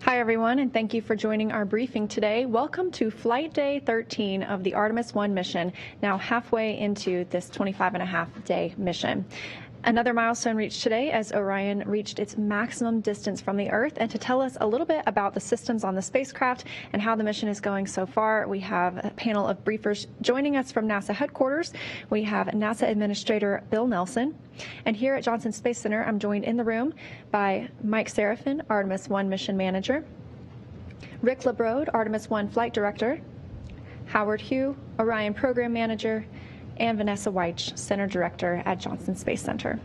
Hi, everyone, and thank you for joining our briefing today. Welcome to Flight Day 13 of the Artemis I mission, now halfway into this 25-and-a-half-day mission. Another milestone reached today as Orion reached its maximum distance from the Earth. And to tell us a little bit about the systems on the spacecraft and how the mission is going so far, we have a panel of briefers joining us from NASA headquarters. We have NASA Administrator Bill Nelson. And here at Johnson Space Center, I'm joined in the room by Mike Serafin, Artemis I Mission Manager, Rick LeBrode, Artemis I Flight Director, Howard Hugh, Orion Program Manager, and Vanessa Weich, Center Director at Johnson Space Center.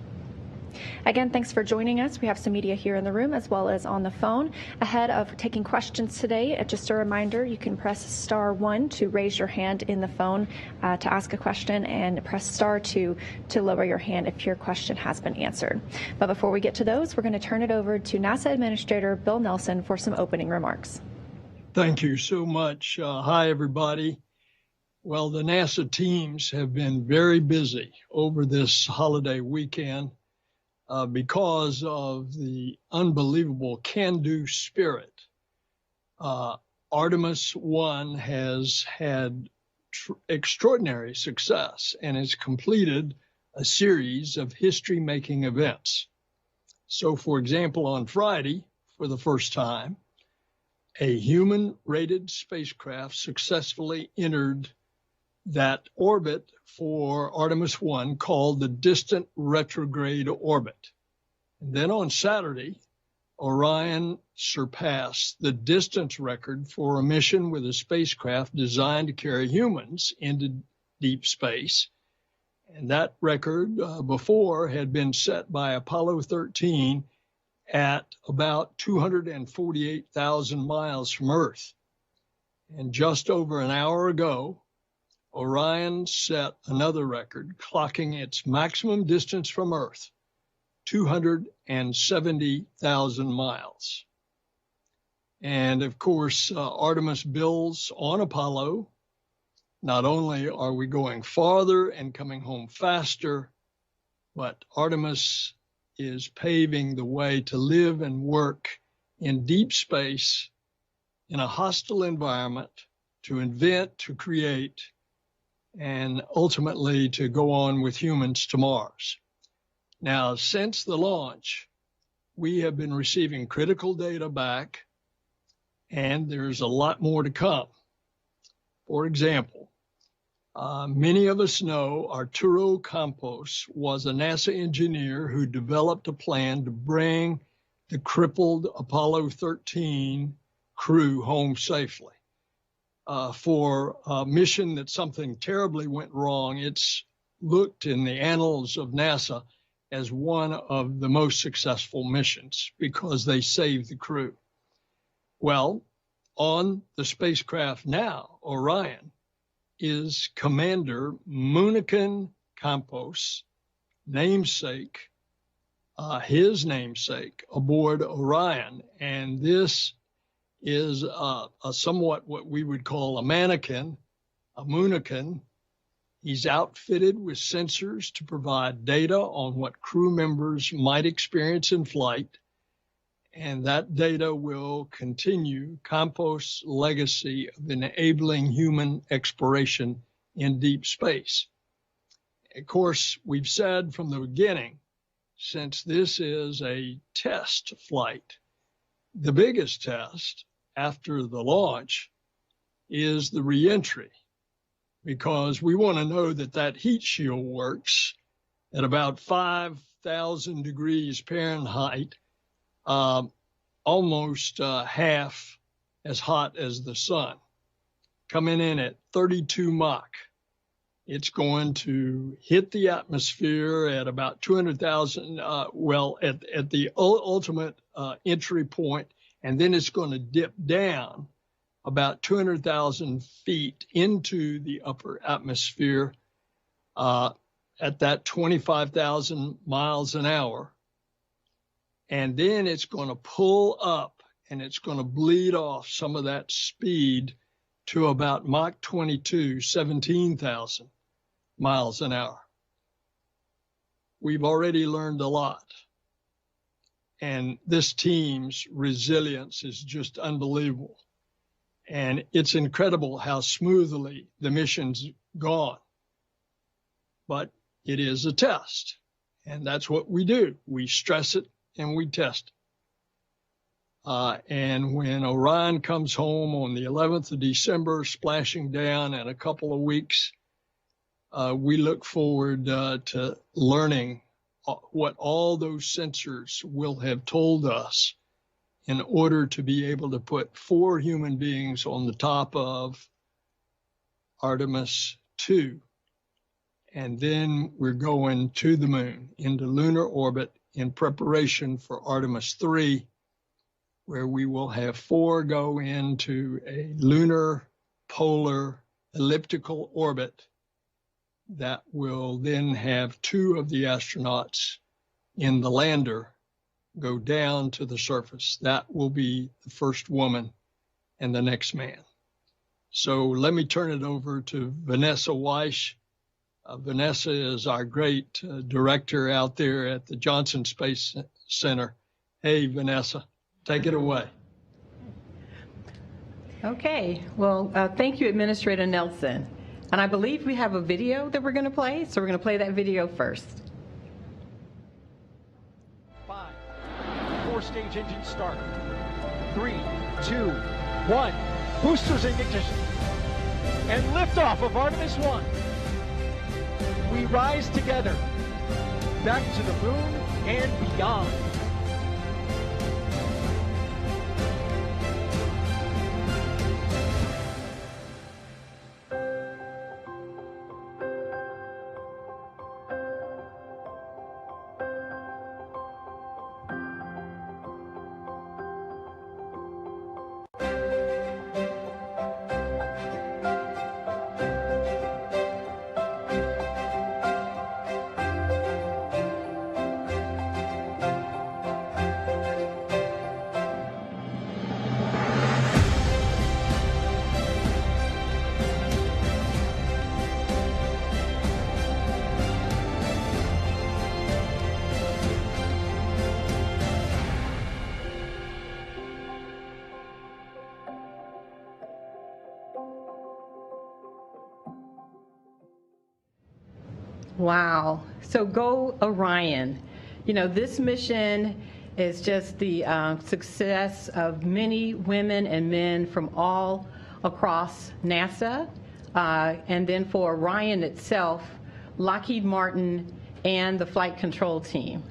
Again, thanks for joining us. We have some media here in the room as well as on the phone. Ahead of taking questions today, just a reminder, you can press *1 to raise your hand in the phone to ask a question, and press *2 to lower your hand if your question has been answered. But before we get to those, we're going to turn it over to NASA Administrator Bill Nelson for some opening remarks. Thank you so much. Hi, everybody. Well, the NASA teams have been very busy over this holiday weekend because of the unbelievable can-do spirit. Artemis I has had extraordinary success and has completed a series of history-making events. So, for example, on Friday, for the first time, a human-rated spacecraft successfully entered that orbit for Artemis I called the distant retrograde orbit. And then on Saturday, Orion surpassed the distance record for a mission with a spacecraft designed to carry humans into deep space. And that record before had been set by Apollo 13 at about 248,000 miles from Earth. And just over an hour ago, Orion set another record, clocking its maximum distance from Earth, 270,000 miles. And of course, Artemis builds on Apollo. Not only are we going farther and coming home faster, but Artemis is paving the way to live and work in deep space in a hostile environment, to invent, to create, and ultimately to go on with humans to Mars. Now, since the launch, we have been receiving critical data back, and there's a lot more to come. For example, many of us know Arturo Campos was a NASA engineer who developed a plan to bring the crippled Apollo 13 crew home safely. For a mission that something terribly went wrong, it's looked in the annals of NASA as one of the most successful missions because they saved the crew. Well, on the spacecraft now, Orion, is Commander Munican Campos' namesake, his namesake, aboard Orion. And this is a somewhat what we would call a mannequin, a Munican. He's outfitted with sensors to provide data on what crew members might experience in flight, and that data will continue Campos' legacy of enabling human exploration in deep space. Of course, we've said from the beginning, since this is a test flight, the biggest test after the launch is the reentry, because we want to know that that heat shield works at about 5,000 degrees Fahrenheit, almost half as hot as the sun. Coming in at 32 Mach, it's going to hit the atmosphere at about 200,000, at the ultimate entry point, and then it's going to dip down about 200,000 feet into the upper atmosphere at that 25,000 miles an hour. And then it's going to pull up and it's going to bleed off some of that speed to about Mach 22, 17,000 miles an hour. We've already learned a lot. And this team's resilience is just unbelievable. And it's incredible how smoothly the mission's gone. But it is a test. And that's what we do. We stress it and we test it. And when Orion comes home on the 11th of December, splashing down in a couple of weeks, we look forward to learning what all those sensors will have told us in order to be able to put 4 human beings on the top of Artemis II. And then we're going to the moon, into lunar orbit in preparation for Artemis III, where we will have 4 go into a lunar polar elliptical orbit that will then have 2 of the astronauts in the lander go down to the surface. That will be the first woman and the next man. So let me turn it over to Vanessa Weiss. Vanessa is our great director out there at the Johnson Space Center. Hey, Vanessa, take it away. Okay, well, thank you, Administrator Nelson. And I believe we have a video that we're going to play, so we're going to play that video first. 5, 4-stage engine start. 3, 2, 1. Boosters in ignition. And liftoff of Artemis I. We rise together, back to the moon and beyond. Wow. So go Orion. You know, this mission is just the success of many women and men from all across NASA. And then for Orion itself, Lockheed Martin and the flight control team.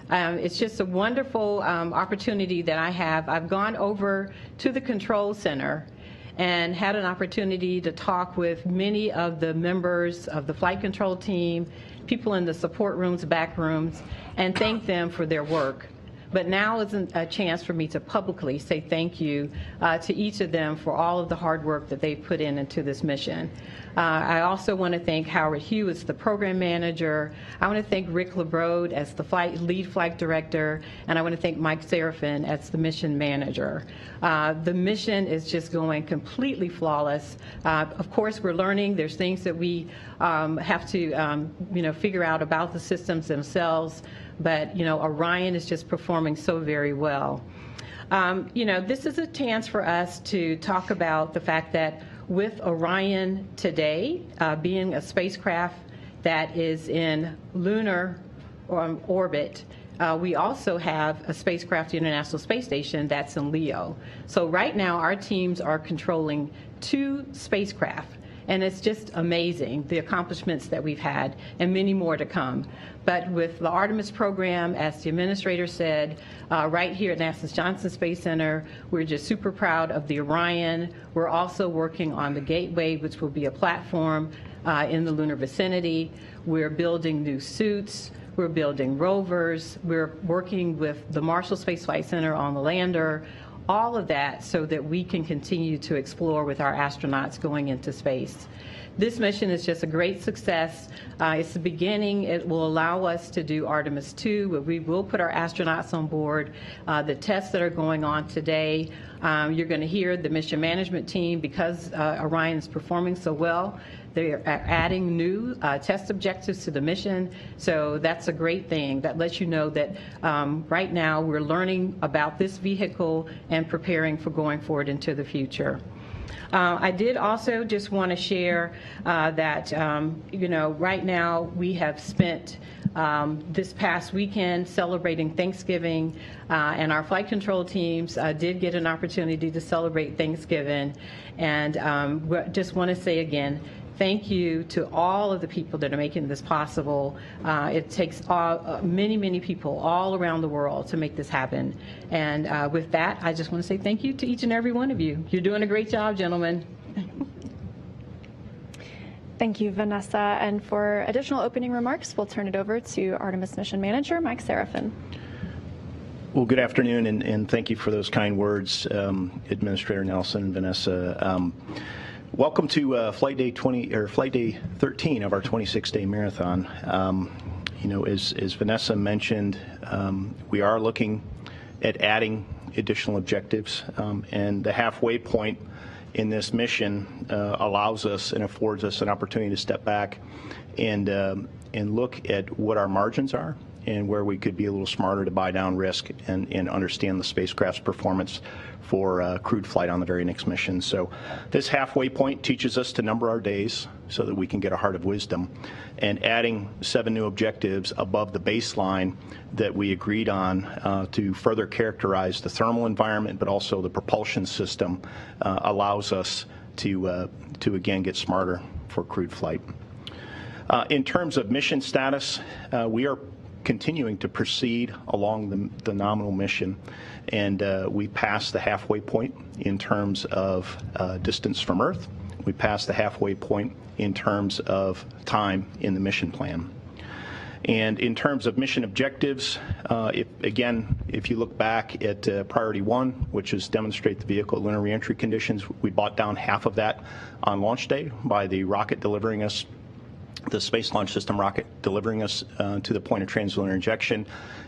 It's just a wonderful opportunity that I have. I've gone over to the control center and had an opportunity to talk with many of the members of the flight control team, people in the support rooms, back rooms, and thank them for their work. But now isn't a chance for me to publicly say thank you to each of them for all of the hard work that they've put into this mission. I also want to thank Howard Hugh as the program manager. I want to thank Rick LeBrode as the lead flight director, and I want to thank Mike Serafin as the mission manager. The mission is just going completely flawless. Of course, we're learning. There's things that we have to figure out about the systems themselves. But, Orion is just performing so very well. This is a chance for us to talk about the fact that with Orion today, being a spacecraft that is in lunar orbit, we also have a spacecraft, the International Space Station, that's in LEO. So right now, our teams are controlling 2 spacecraft. And it's just amazing, the accomplishments that we've had, and many more to come. But with the Artemis program, as the administrator said, right here at NASA's Johnson Space Center, we're just super proud of the Orion. We're also working on the Gateway, which will be a platform in the lunar vicinity. We're building new suits. We're building rovers. We're working with the Marshall Space Flight Center on the lander. All of that so that we can continue to explore with our astronauts going into space. This mission is just a great success. It's the beginning. It will allow us to do Artemis II, where we will put our astronauts on board. The tests that are going on today, you're going to hear the mission management team, because Orion is performing so well, They are adding new test objectives to the mission, so that's a great thing. That lets you know that right now we're learning about this vehicle and preparing for going forward into the future. I did also just want to share that, right now we have spent this past weekend celebrating Thanksgiving, and our flight control teams did get an opportunity to celebrate Thanksgiving. And just want to say again, thank you to all of the people that are making this possible. It takes many, many people all around the world to make this happen. And with that, I just want to say thank you to each and every one of you. You're doing a great job, gentlemen. Thank you, Vanessa. And for additional opening remarks, we'll turn it over to Artemis Mission Manager Mike Serafin. Well, good afternoon, and thank you for those kind words, Administrator Nelson and Vanessa. Welcome to Flight Day 13 of our 26-day marathon. As Vanessa mentioned, we are looking at adding additional objectives, and the halfway point in this mission allows us and affords us an opportunity to step back and look at what our margins are and where we could be a little smarter to buy down risk and understand the spacecraft's performance for crewed flight on the very next mission. So this halfway point teaches us to number our days so that we can get a heart of wisdom, and adding 7 new objectives above the baseline that we agreed on to further characterize the thermal environment but also the propulsion system allows us to again get smarter for crewed flight. In terms of mission status, we are continuing to proceed along the nominal mission, and we passed the halfway point in terms of distance from Earth. We passed the halfway point in terms of time in the mission plan. And in terms of mission objectives, if you look back at Priority 1, which is demonstrate the vehicle at lunar reentry conditions, we brought down half of that on launch day by the rocket delivering us, the Space Launch System rocket delivering us to the point of translunar injection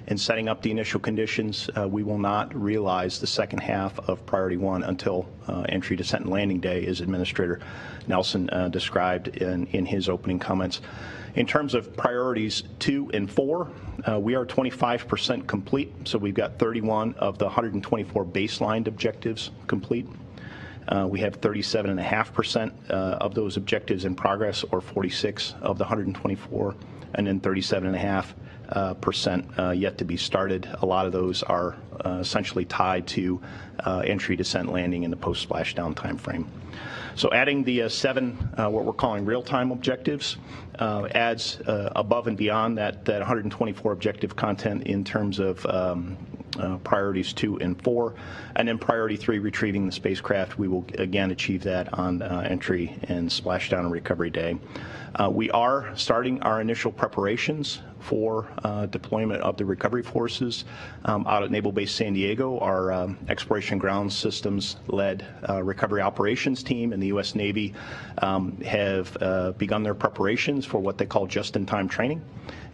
and setting up the initial conditions. We will not realize the second half of Priority 1 until entry, descent, and landing day, as Administrator Nelson described in his opening comments. In terms of Priorities 2 and 4, we are 25% complete, so we've got 31 of the 124 baseline objectives complete. We have 37.5% of those objectives in progress, or 46 of the 124, and then 37.5% yet to be started. A lot of those are essentially tied to entry, descent, landing in the post-splashdown time frame. So adding the 7, what we're calling real-time objectives, adds above and beyond that 124 objective content in terms of Priorities 2 and 4, and then Priority 3, retrieving the spacecraft. We will again achieve that on entry and splashdown and recovery day. We are starting our initial preparations for deployment of the recovery forces out at Naval Base San Diego. Our Exploration Ground Systems-led recovery operations team in the U.S. Navy have begun their preparations for what they call just-in-time training,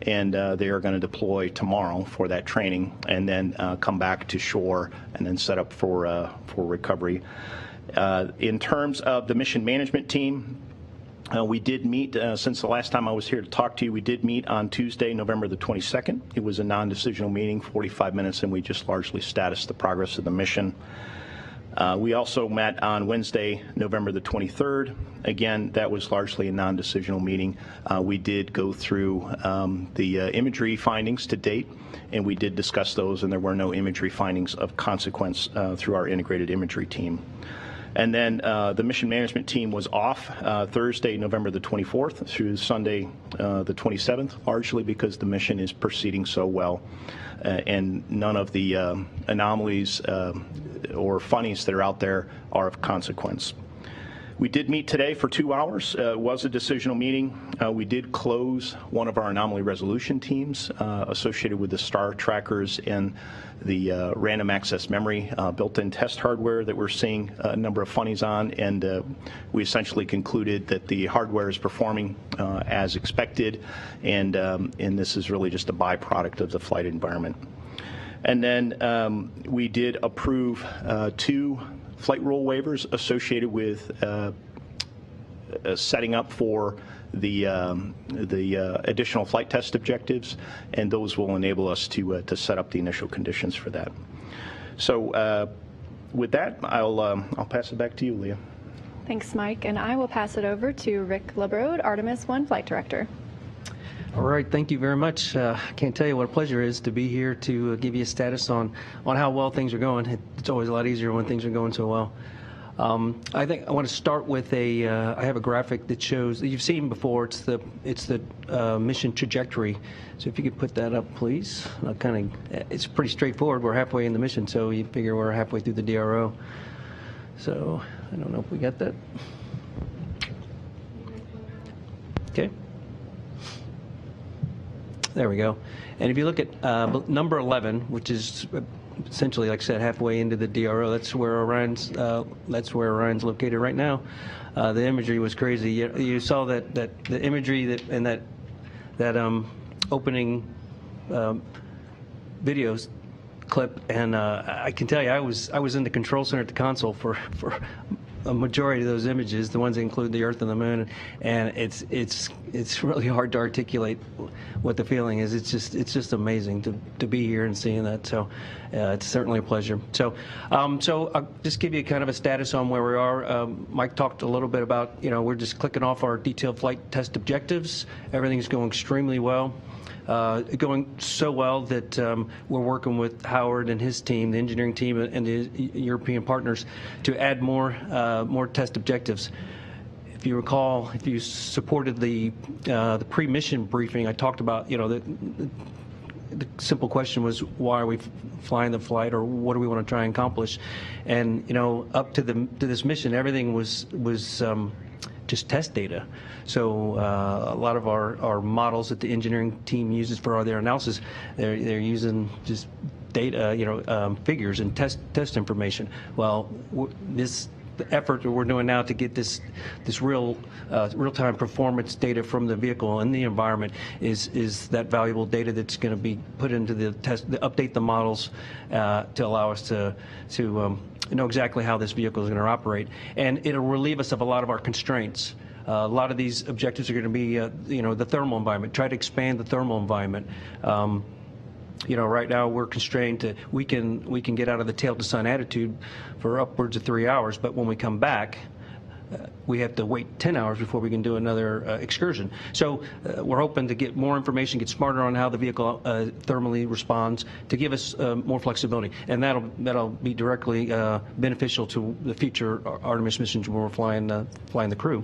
and they are going to deploy tomorrow for that training and then come back to shore and then set up for recovery. In terms of the mission management team, we did meet, since the last time I was here to talk to you, we did meet on Tuesday, November the 22nd. It was a non-decisional meeting, 45 minutes, and we just largely statused the progress of the mission. We also met on Wednesday, November the 23rd. Again, that was largely a non-decisional meeting. We did go through the imagery findings to date, and we did discuss those, and there were no imagery findings of consequence through our integrated imagery team. And then the mission management team was off Thursday, November the 24th through Sunday, the 27th, largely because the mission is proceeding so well, and none of the anomalies or funnies that are out there are of consequence. We did meet today for 2 hours. It was a decisional meeting. We did close one of our anomaly resolution teams associated with the star trackers and the random access memory built-in test hardware that we're seeing a number of funnies on, and we essentially concluded that the hardware is performing as expected, and this is really just a byproduct of the flight environment. And then we did approve 2 flight rule waivers associated with setting up for the additional flight test objectives, and those will enable us to set up the initial conditions for that. So with that, I'll pass it back to you, Leah. Thanks, Mike. And I will pass it over to Rick LeBrode, Artemis I Flight Director. All right, thank you very much. I can't tell you what a pleasure it is to be here to give you a status on how well things are going. It's always a lot easier when things are going so well. I think I want to start with I have a graphic that shows, you've seen before, it's the mission trajectory. So if you could put that up, please. It's pretty straightforward. We're halfway in the mission, so you figure we're halfway through the DRO. So I don't know if we got that. Okay. There we go. And if you look at number 11, which is essentially, like I said, halfway into the DRO, that's where Orion's located right now. The imagery was crazy. You saw that the imagery and that opening videos clip, and I can tell you, I was in the control center at the console for a majority of those images, the ones that include the Earth and the Moon, and it's really hard to articulate what the feeling is. It's just amazing to be here and seeing that. So it's certainly a pleasure. So I'll just give you kind of a status on where we are. Mike talked a little bit about, we're just clicking off our detailed flight test objectives. Everything's going extremely well. Going so well that we're working with Howard and his team, the engineering team, and the European partners to add more test objectives. If you recall, if you supported the pre-mission briefing, I talked about, the simple question was, why are we flying the flight, or what do we want to try and accomplish? And up to this mission, everything was just test data. So a lot of our models that the engineering team uses for their analysis, they're using just data, figures and test information. Well, the effort that we're doing now to get this real-time performance data from the vehicle and the environment is that valuable data that's going to be put into the test, to update the models to allow us to know exactly how this vehicle is going to operate, and it'll relieve us of a lot of our constraints. A lot of these objectives are going to be, the thermal environment. Try to expand the thermal environment. Right now we're constrained to we can get out of the tail to sun attitude for upwards of 3 hours, but when we come back, we have to wait 10 hours before we can do another excursion. So we're hoping to get more information, get smarter on how the vehicle thermally responds, to give us more flexibility, and that'll be directly beneficial to the future Artemis missions when we're flying the crew.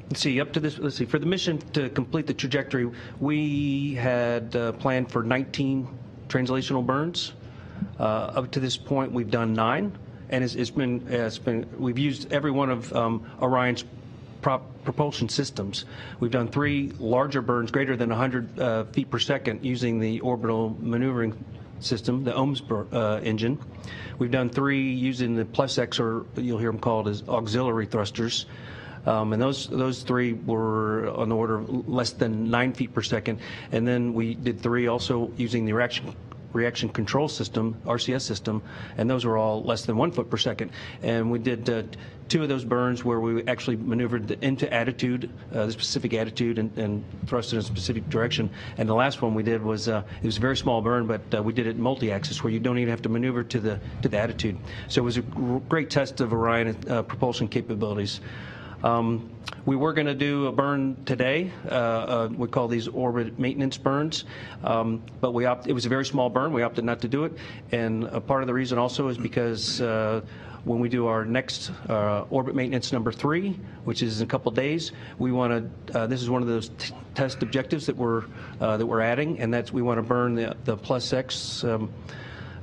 Let's see, for the mission to complete the trajectory, we had planned for 19 translational burns. Up to this point, we've done 9. And we've used every one of Orion's propulsion systems. We've done 3 larger burns greater than 100 feet per second using the orbital maneuvering system, the OMS engine. We've done 3 using the +X, or you'll hear them called as auxiliary thrusters. And those 3 were on the order of less than 9 feet per second. And then we did 3 also using the reaction control system, RCS system, and those were all less than 1 foot per second. And we did 2 of those burns where we actually maneuvered into attitude, the specific attitude, and thrust in a specific direction. And the last one we did was it was a very small burn, but we did it multi-axis, where you don't even have to maneuver to the attitude. So it was a great test of Orion propulsion capabilities. We were going to do a burn today. We call these orbit maintenance burns, but it was a very small burn. We opted not to do it, and a part of the reason also is because when we do our next orbit maintenance number 3, which is in a couple days, we want to. This is one of those test objectives that we're adding, and that's we want to burn the +X.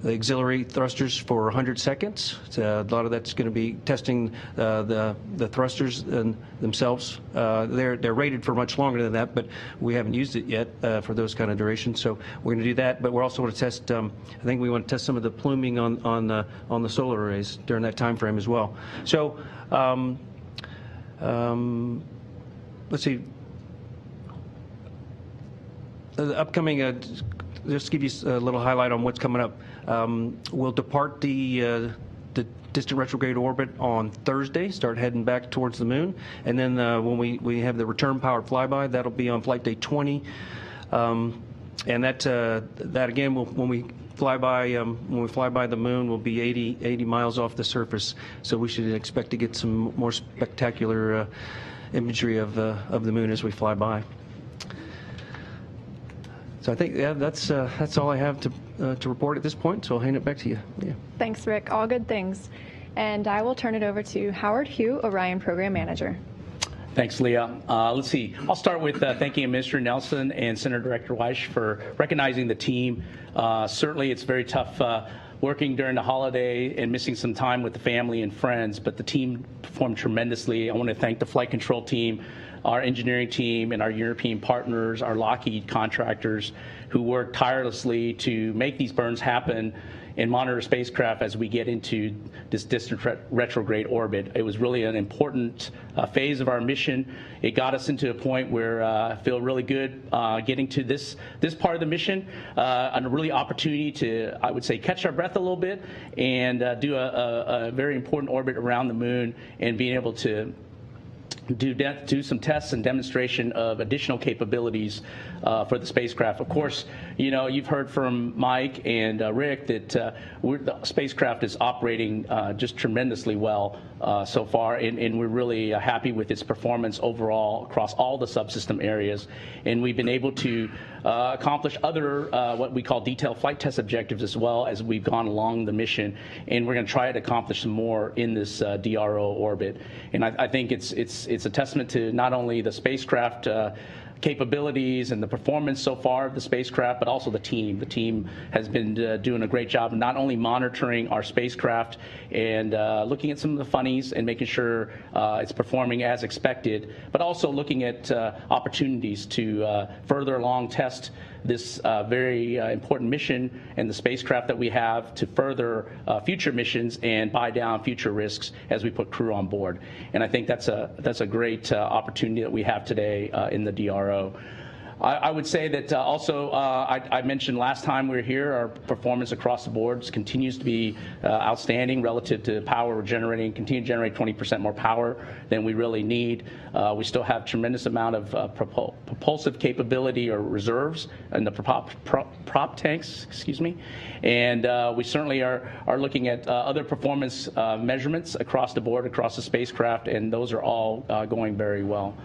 The auxiliary thrusters for 100 seconds. A lot of that's going to be testing the thrusters themselves. They're rated for much longer than that, but we haven't used it yet for those kind of durations. So we're going to do that, but we're also going to test. I think we want to test some of the pluming on the solar arrays during that time frame as well. So let's see. The upcoming. Just to give you a little highlight on what's coming up. We'll depart the distant retrograde orbit on Thursday, start heading back towards the moon. And then when we have the return powered flyby, that'll be on flight day 20. And that again, when we fly by the moon, will be 80 miles off the surface. So we should expect to get some more spectacular imagery of the moon as we fly by. So I think that's all I have to report at this point. So I'll hand it back to you. Yeah. Thanks, Rick. All good things. And I will turn it over to Howard Hugh, Orion Program Manager. Thanks, Leah. Let's see. I'll start with thanking Mr. Nelson and Senator Director Weiss for recognizing the team. Certainly, it's very tough working during the holiday and missing some time with the family and friends, but the team performed tremendously. I want to thank the flight control team, our engineering team, and our European partners, our Lockheed contractors, who worked tirelessly to make these burns happen and monitor spacecraft as we get into this distant retrograde orbit. It was really an important phase of our mission. It got us into a point where I feel really good getting to this part of the mission, and a really opportunity to, I would say, catch our breath a little bit and do a very important orbit around the moon, and being able to do some tests and demonstration of additional capabilities for the spacecraft. Of course, you know, you've heard from Mike and Rick that the spacecraft is operating just tremendously well so far, and we're really happy with its performance overall across all the subsystem areas. And we've been able to accomplish other what we call detailed flight test objectives as well as we've gone along the mission, and we're going to try to accomplish some more in this DRO orbit. And I think it's a testament to not only the spacecraft capabilities and the performance so far of the spacecraft, but also the team. The team has been doing a great job of not only monitoring our spacecraft and looking at some of the funnies and making sure it's performing as expected, but also looking at opportunities to further along test this very important mission and the spacecraft that we have to further future missions and buy down future risks as we put crew on board. And I think that's a great opportunity that we have today in the DRO. I would say that also, I mentioned last time we were here, our performance across the boards continues to be outstanding relative to power we're generating, continue to generate 20% more power than we really need. We still have tremendous amount of propulsive capability or reserves in the prop tanks, excuse me. And we certainly are looking at other performance measurements across the board, across the spacecraft, and those are all going very well.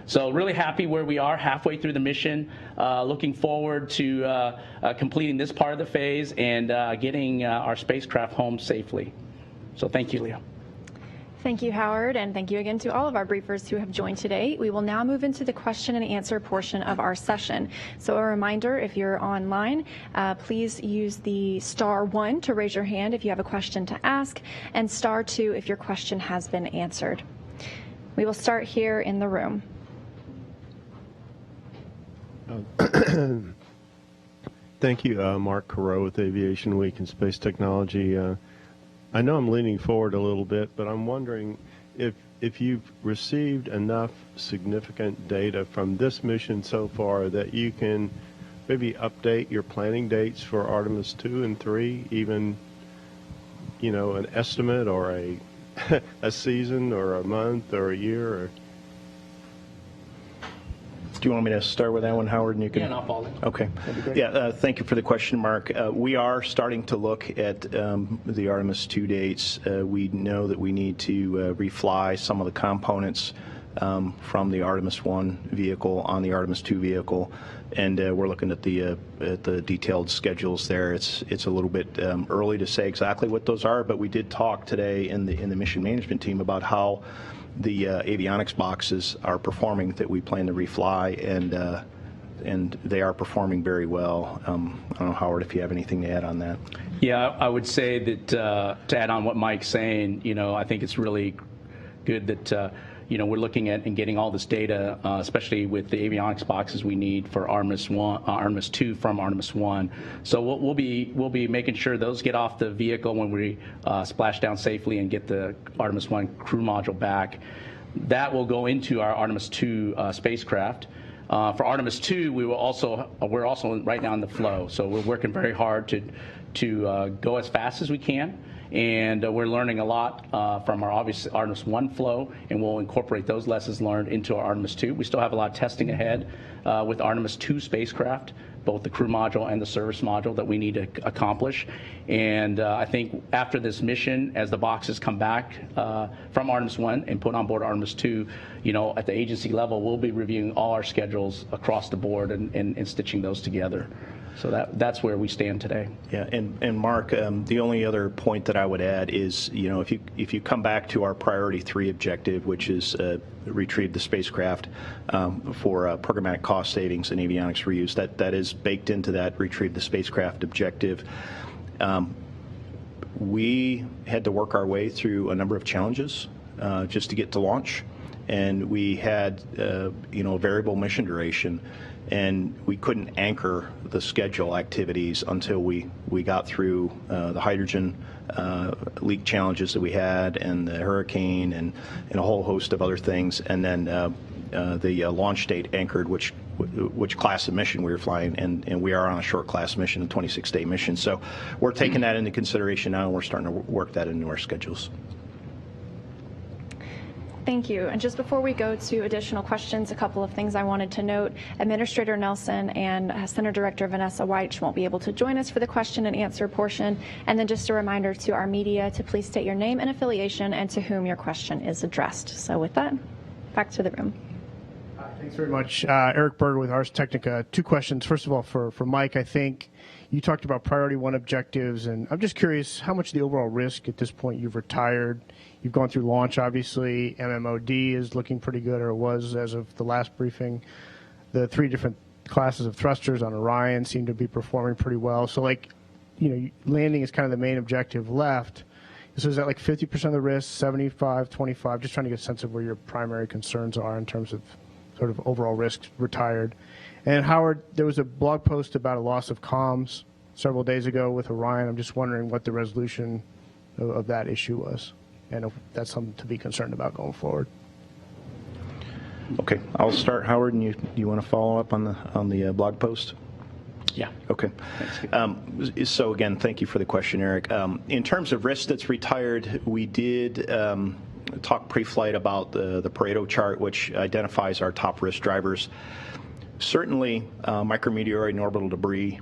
So really happy where we are halfway through the mission, looking forward to completing this part of the phase and getting our spacecraft home safely. So thank you, Leah. Thank you, Howard, and thank you again to all of our briefers who have joined today. We will now move into the question and answer portion of our session. So a reminder, if you're online, please use the *1 to raise your hand if you have a question to ask, and *2 if your question has been answered. We will start here in the room. Thank you, Mark Carreau with Aviation Week and Space Technology. I know I'm leaning forward a little bit, but I'm wondering if you've received enough significant data from this mission so far that you can maybe update your planning dates for Artemis II and III, even, you know, an estimate or a season or a month or a year or... Do you want me to start with that one, Howard? And you can... Yeah, I'll follow. Okay. That'd be great. Yeah, thank you for the question, Mark. We are starting to look at the Artemis II dates. We know that we need to refly some of the components from the Artemis I vehicle on the Artemis II vehicle, and we're looking at the detailed schedules there. It's a little bit early to say exactly what those are, but we did talk today in the mission management team about how the avionics boxes are performing that we plan to refly, and they are performing very well. I don't know, Howard, if you have anything to add on that. Yeah, I would say that to add on what Mike's saying, you know, I think it's really good that you know, we're looking at and getting all this data, especially with the avionics boxes we need for Artemis II from Artemis I. So we'll be making sure those get off the vehicle when we splash down safely and get the Artemis I crew module back. That will go into our Artemis II spacecraft. For Artemis II, we're also right now in the flow, so we're working very hard to go as fast as we can And we're learning a lot from our obvious Artemis I flow, and we'll incorporate those lessons learned into our Artemis II. We still have a lot of testing ahead with Artemis II spacecraft, both the crew module and the service module that we need to accomplish. And I think after this mission, as the boxes come back from Artemis I and put on board Artemis II, you know, at the agency level, we'll be reviewing all our schedules across the board and stitching those together. So that's where we stand today. Yeah, and Mark, the only other point that I would add is, you know, if you come back to our priority 3 objective, which is retrieve the spacecraft for programmatic cost savings and avionics reuse, that is baked into that retrieve the spacecraft objective. We had to work our way through a number of challenges just to get to launch, and we had you know, a variable mission duration. And we couldn't anchor the schedule activities until we got through the hydrogen leak challenges that we had, and the hurricane, and a whole host of other things. And then the launch date anchored which class of mission we were flying, and we are on a short class mission, a 26-day mission. So we're taking that into consideration now, and we're starting to work that into our schedules. Thank you. And just before we go to additional questions, a couple of things I wanted to note. Administrator Nelson and Center Director Vanessa Weich won't be able to join us for the question and answer portion. And then just a reminder to our media to please state your name and affiliation and to whom your question is addressed. So with that, back to the room. Thanks very much. Eric Berger with Ars Technica. 2 questions. First of all, for Mike, I think you talked about priority 1 objectives, and I'm just curious how much of the overall risk at this point you've retired. You've gone through launch, obviously. MMOD is looking pretty good, or was as of the last briefing. The 3 different classes of thrusters on Orion seem to be performing pretty well. So, like, you know, landing is kind of the main objective left. So is that like 50% of the risk, 75, 25? Just trying to get a sense of where your primary concerns are in terms of sort of overall risk retired. And Howard, there was a blog post about a loss of comms several days ago with Orion. I'm just wondering what the resolution of that issue was, and if that's something to be concerned about going forward. Okay, I'll start, Howard, and you want to follow up on the blog post? Yeah. Okay. So again, thank you for the question, Eric. In terms of risk that's retired, we did talk pre-flight about the Pareto chart, which identifies our top risk drivers. Certainly, micrometeoroid and orbital debris,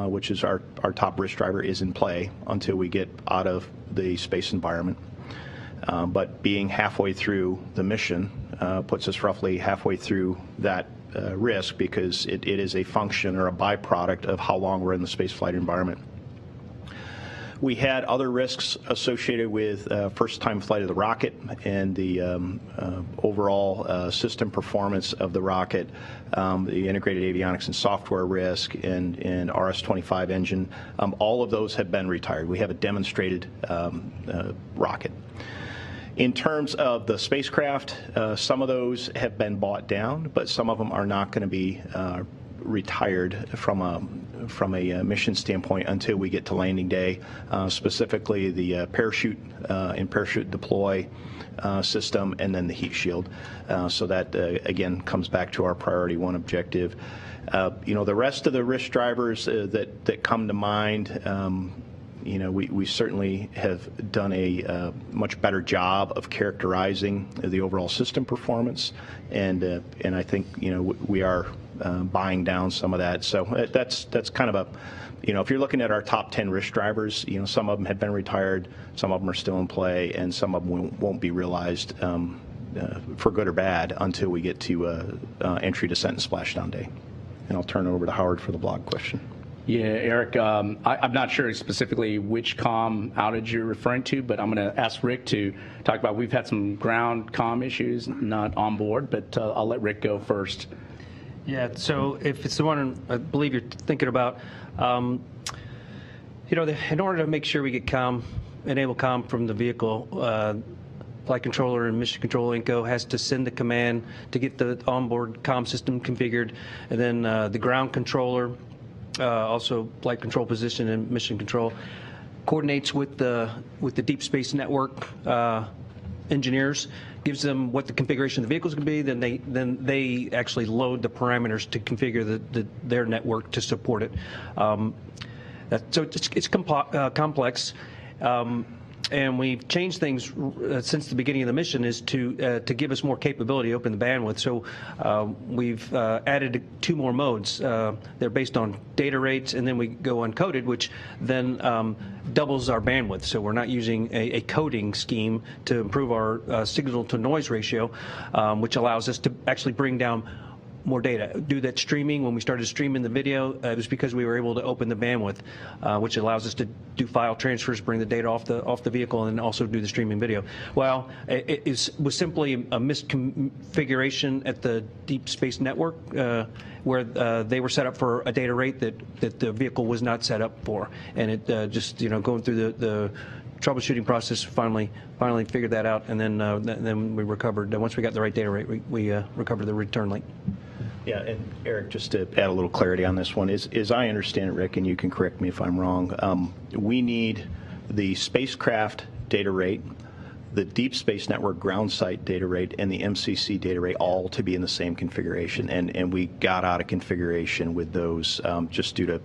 which is our top risk driver, is in play until we get out of the space environment. But being halfway through the mission puts us roughly halfway through that risk, because it is a function or a byproduct of how long we're in the spaceflight environment. We had other risks associated with first-time flight of the rocket and the overall system performance of the rocket, the integrated avionics and software risk, and RS-25 engine. All of those have been retired. We have a demonstrated rocket. In terms of the spacecraft, some of those have been bought down, but some of them are not going to be retired from a mission standpoint until we get to landing day, specifically the parachute and parachute deploy system, and then the heat shield. So that, again, comes back to our priority 1 objective. You know, the rest of the risk drivers that come to mind, you know, we certainly have done a much better job of characterizing the overall system performance, and I think, you know, we are buying down some of that. So that's kind of a, you know, if you're looking at our top 10 risk drivers, you know, some of them have been retired, some of them are still in play, and some of them won't be realized for good or bad until we get to entry, descent, and splashdown day. And I'll turn it over to Howard for the blog question. Yeah, Eric, I'm not sure specifically which comm outage you're referring to, but I'm going to ask Rick to talk about, we've had some ground comm issues, not on board, but I'll let Rick go first. Yeah, so if it's the one I believe you're thinking about, you know, in order to make sure we get enable comm from the vehicle, flight controller and mission control INCO has to send the command to get the onboard comm system configured, and then the ground controller, also flight control position and mission control, coordinates with the Deep Space Network engineers, gives them what the configuration of the vehicles can be. Then they actually load the parameters to configure their network to support it. So it's complex. and we've changed things since the beginning of the mission, is to give us more capability, open the bandwidth. So we've added 2 more modes. They're based on data rates, and then we go uncoded, which then doubles our bandwidth. So we're not using a coding scheme to improve our signal-to-noise ratio, which allows us to actually bring down more data. Do that streaming. When we started streaming the video, it was because we were able to open the bandwidth, which allows us to do file transfers, bring the data off the vehicle, and also do the streaming video. Well, it was simply a misconfiguration at the Deep Space Network, where they were set up for a data rate that the vehicle was not set up for, and it just going through the troubleshooting process, finally figured that out, and then we recovered. Once we got the right data rate, we recovered the return link. Yeah, and Eric, just to add a little clarity on this one, as I understand it, Rick, and you can correct me if I'm wrong, we need the spacecraft data rate, the Deep Space Network ground site data rate, and the MCC data rate all to be in the same configuration, and we got out of configuration with those just due to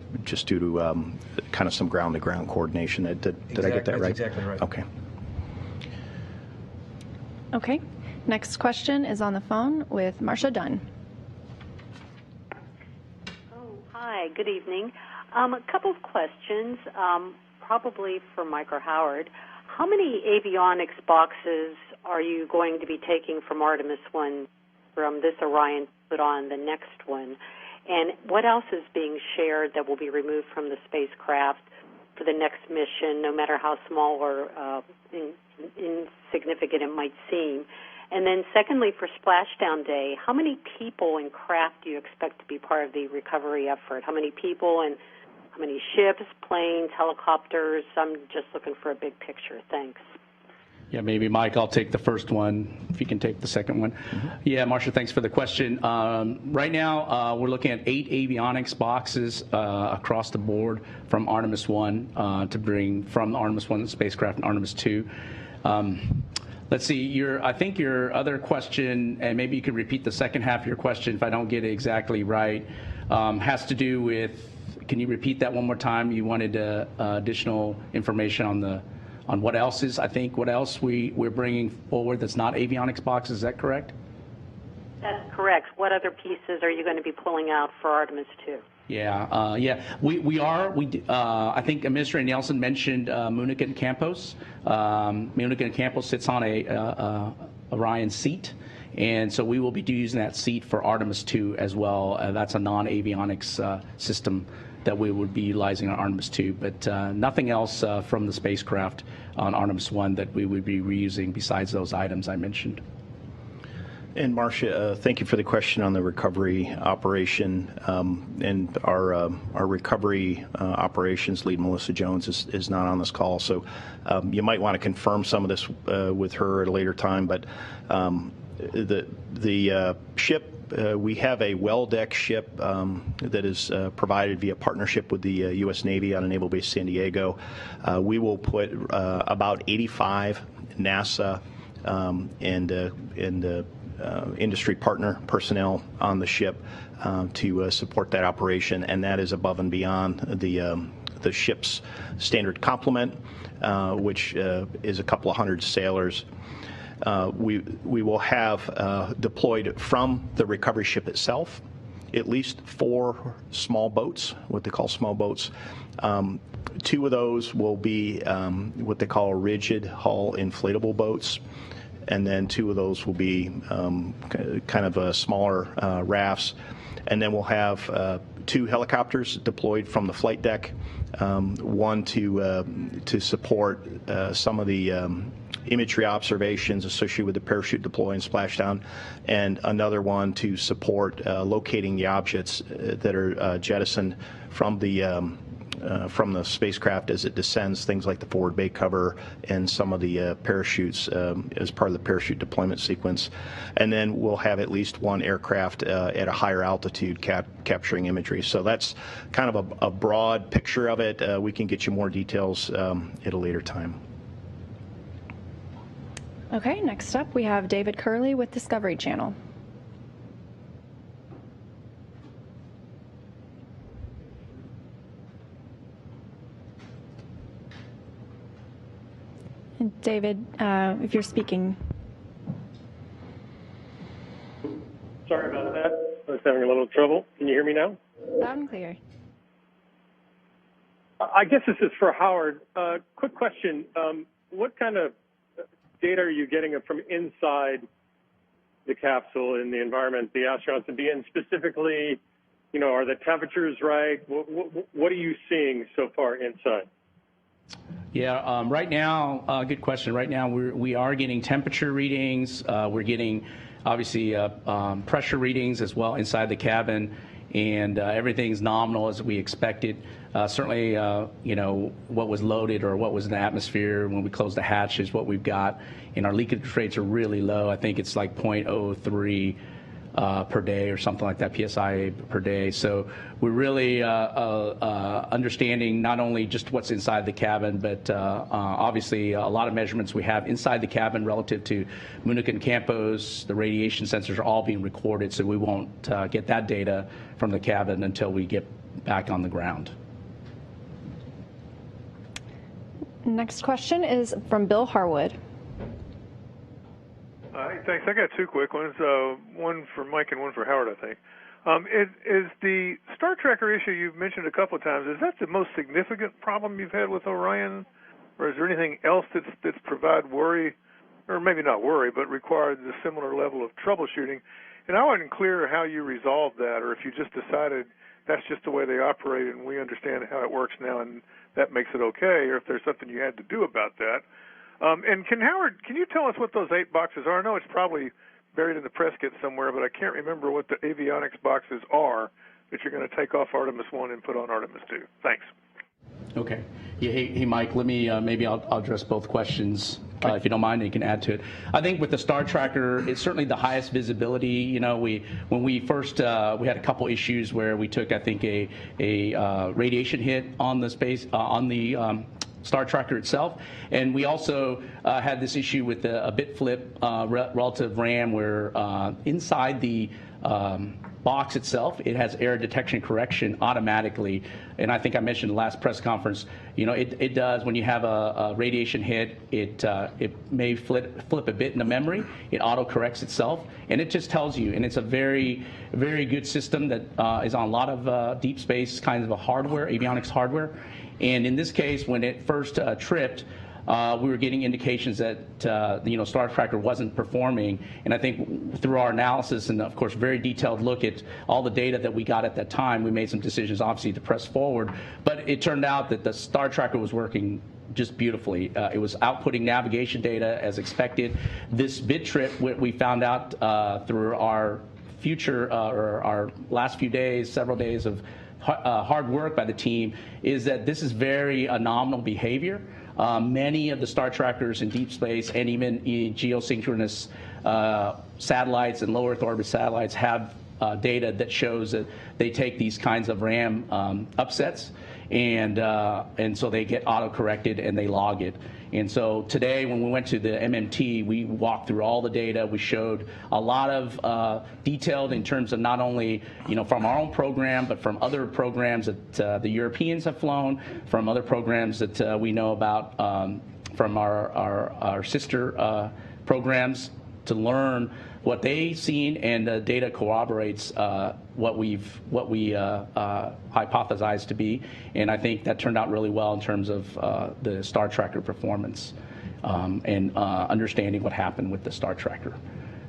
kind of some ground-to-ground coordination. Did I get that right? That's exactly right. Okay. Okay. Next question is on the phone with Marcia Dunn. Hi, good evening. A couple of questions, probably for Mike or Howard. How many avionics boxes are you going to be taking from Artemis I, from this Orion, put on the next one? And what else is being shared that will be removed from the spacecraft for the next mission, no matter how small or insignificant it might seem? And then secondly, for Splashdown Day, how many people and craft do you expect to be part of the recovery effort? How many people and how many ships, planes, helicopters? I'm just looking for a big picture. Thanks. Yeah, maybe Mike, I'll take the first one, if you can take the second one. Mm-hmm. Yeah, Marcia, thanks for the question. Right now, we're looking at 8 avionics boxes across the board from Artemis I to bring from Artemis I spacecraft and Artemis II. Let's see, I think your other question, and maybe you could repeat the second half of your question if I don't get it exactly right, has to do with, can you repeat that one more time? You wanted additional information on what else is, I think, what else we're bringing forward that's not avionics boxes, is that correct? That's correct. What other pieces are you going to be pulling out for Artemis II? Yeah, I think Administrator Nelson mentioned Munich and Campos. Munich and Campos sits on a Orion seat, and so we will be using that seat for Artemis II as well. That's a non-avionics system that we would be utilizing on Artemis II, but nothing else from the spacecraft on Artemis I that we would be reusing besides those items I mentioned. And Marcia, thank you for the question on the recovery operation. And our recovery operations lead, Melissa Jones, is not on this call, so you might want to confirm some of this with her at a later time. But the ship, we have a well-deck ship that is provided via partnership with the U.S. Navy on a Naval Base San Diego. We will put about 85 NASA and industry partner personnel on the ship to support that operation, and that is above and beyond the ship's standard complement, which is a couple of hundred sailors. We will have deployed from the recovery ship itself at least 4 small boats, what they call small boats. 2 of those will be what they call rigid hull inflatable boats, and then 2 of those will be kind of smaller rafts. And then we'll have 2 helicopters deployed from the flight deck, one to support some of the imagery observations associated with the parachute deploy and splashdown, and another one to support locating the objects that are jettisoned from the spacecraft as it descends, things like the forward bay cover and some of the parachutes as part of the parachute deployment sequence. And then we'll have at least 1 aircraft at a higher altitude capturing imagery. So that's kind of a broad picture of it. We can get you more details at a later time. Okay, next up we have David Curley with Discovery Channel. David, if you're speaking. Sorry about that. I was having a little trouble. Can you hear me now? Loud and clear. I guess this is for Howard. Quick question. What kind of data are you getting from inside the capsule in the environment the astronauts would be in? Specifically, are the temperatures right? What are you seeing so far inside? Yeah, right now, good question. Right now, we are getting temperature readings. We're getting, obviously, pressure readings as well inside the cabin, and everything's nominal as we expected. Certainly, what was loaded or what was in the atmosphere when we closed the hatch is what we've got, and our leakage rates are really low. I think it's like 0.03 per day or something like that, PSI per day. So we're really understanding not only just what's inside the cabin, but obviously a lot of measurements we have inside the cabin relative to Munich and Campos. The radiation sensors are all being recorded, so we won't get that data from the cabin until we get back on the ground. Next question is from Bill Harwood. Hey, thanks. I got two quick ones, one for Mike and one for Howard, I think. Is the Star Tracker issue you've mentioned a couple of times, is that the most significant problem you've had with Orion? Or is there anything else that's provide worry, or maybe not worry, but required a similar level of troubleshooting? And I wasn't clear how you resolved that, or if you just decided that's just the way they operate and we understand how it works now and that makes it okay, or if there's something you had to do about that. And Howard, can you tell us what those 8 boxes are? I know it's probably buried in the press kit somewhere, but I can't remember what the avionics boxes are that you're going to take off Artemis I and put on Artemis II. Thanks. Okay. Yeah, hey Mike, let me, maybe I'll address both questions, if you don't mind, and you can add to it. I think with the Star Tracker, it's certainly the highest visibility. When we first, we had a couple issues where we took, I think, a radiation hit on the Star Tracker itself, and we also had this issue with a bit flip relative RAM where inside the box itself, it has error detection correction automatically. And I think I mentioned in the last press conference, it does when you have a radiation hit, it may flip a bit in the memory, it auto corrects itself, and it just tells you. And it's a very, very good system that is on a lot of deep space kinds of hardware, avionics hardware. And in this case, when it first tripped, we were getting indications that Star Tracker wasn't performing, and I think through our analysis and of course very detailed look at all the data that we got at that time, we made some decisions obviously to press forward. But it turned out that the Star Tracker was working just beautifully. It was outputting navigation data as expected. This bit trip, we found out through our our last few days, several days of hard work by the team, is that this is very anomalous behavior. Many of the Star Trackers in deep space and even in geosynchronous satellites and low Earth orbit satellites have data that shows that they take these kinds of RAM upsets, and so they get auto-corrected and they log it. And so today, when we went to the MMT, we walked through all the data. We showed a lot of detailed in terms of not only from our own program, but from other programs that the Europeans have flown, from other programs that we know about from our sister programs, to learn what they've seen, and the data corroborates what we hypothesized to be, and I think that turned out really well in terms of the Star Tracker performance and understanding what happened with the Star Tracker.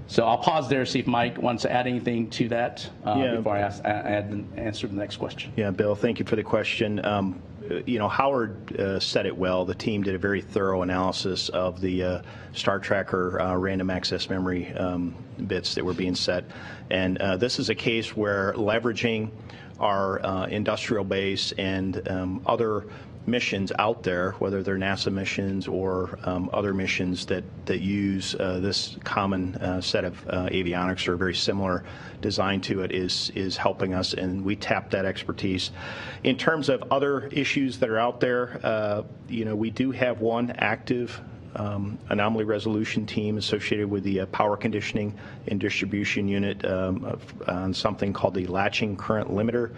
So I'll pause there, see if Mike wants to add anything to that before I answer the next question. Yeah, Bill, thank you for the question. Howard said it well. The team did a very thorough analysis of the Star Tracker random access memory bits that were being set. And this is a case where leveraging our industrial base and other missions out there, whether they're NASA missions or other missions that use this common set of avionics or very similar design to it, is helping us, and we tap that expertise. In terms of other issues that are out there, we do have one active anomaly resolution team associated with the power conditioning and distribution unit on something called the latching current limiter.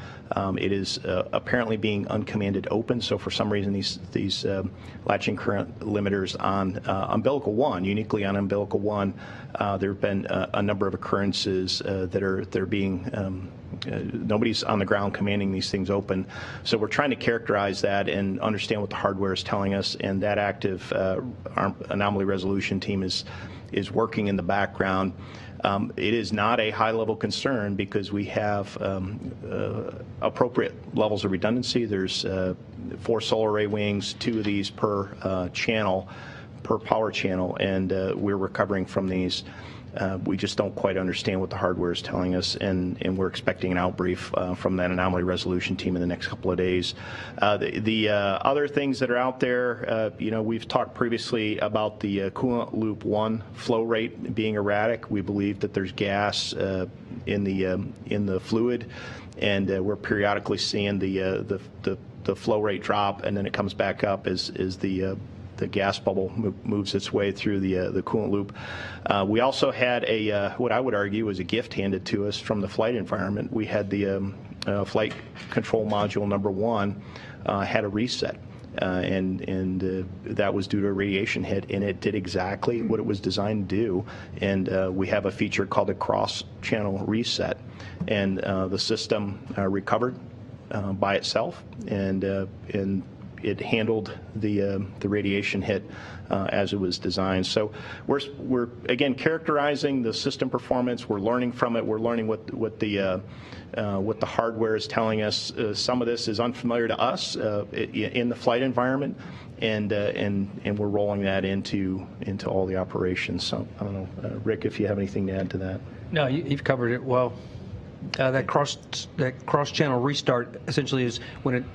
It is apparently being uncommanded open, so for some reason these latching current limiters on umbilical 1, uniquely on umbilical 1, there have been a number of occurrences that are being nobody's on the ground commanding these things open. So we're trying to characterize that and understand what the hardware is telling us, and that active anomaly resolution team is working in the background. It is not a high-level concern because we have appropriate levels of redundancy. There's 4 solar array wings, 2 of these per channel, per power channel, and we're recovering from these. We just don't quite understand what the hardware is telling us, and we're expecting an outbrief from that anomaly resolution team in the next couple of days. The other things that are out there, we've talked previously about the coolant loop 1 flow rate being erratic. We believe that there's gas in the fluid, and we're periodically seeing the flow rate drop, and then it comes back up as the gas bubble moves its way through the coolant loop. We also had what I would argue was a gift handed to us from the flight environment. We had the flight control module number 1 had a reset, and that was due to a radiation hit, and it did exactly what it was designed to do. And we have a feature called a cross-channel reset, and the system recovered by itself, and it handled the radiation hit as it was designed. So we're again characterizing the system performance. We're learning from it. We're learning what the hardware is telling us. Some of this is unfamiliar to us in the flight environment, and we're rolling that into all the operations. So I don't know, Rick, if you have anything to add to that. No, you've covered it well. That cross-channel restart essentially is when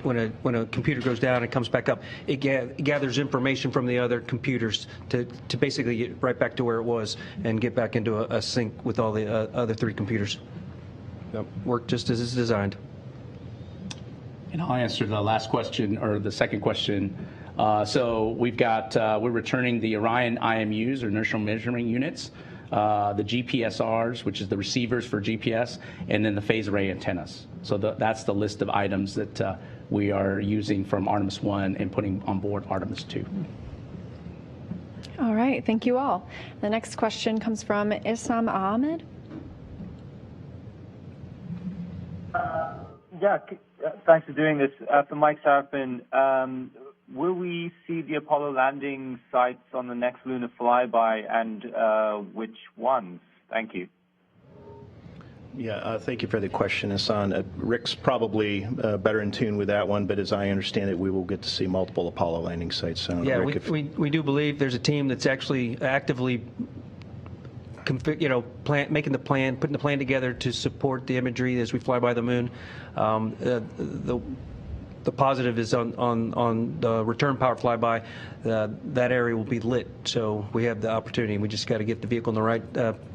a computer goes down and comes back up, it gathers information from the other computers to basically get right back to where it was and get back into a sync with all the other 3 computers. Yep. Work just as it's designed. And I'll answer the last question, or the second question. So we're returning the Orion IMUs, or inertial measuring units, the GPSRs, which is the receivers for GPS, and then the phase array antennas. So that's the list of items that we are using from Artemis I and putting on board Artemis II. All right, thank you all. The next question comes from Isam Ahmed. Thanks for doing this. For Mike Sarapin, will we see the Apollo landing sites on the next lunar flyby, and which ones? Thank you. Yeah, thank you for the question, Hassan. Rick's probably better in tune with that one, but as I understand it, we will get to see multiple Apollo landing sites. So, yeah, Rick, we do believe there's a team that's actually actively making the plan, putting the plan together to support the imagery as we fly by the moon. The positive is on the return power flyby, that area will be lit, so we have the opportunity. We just got to get the vehicle in the right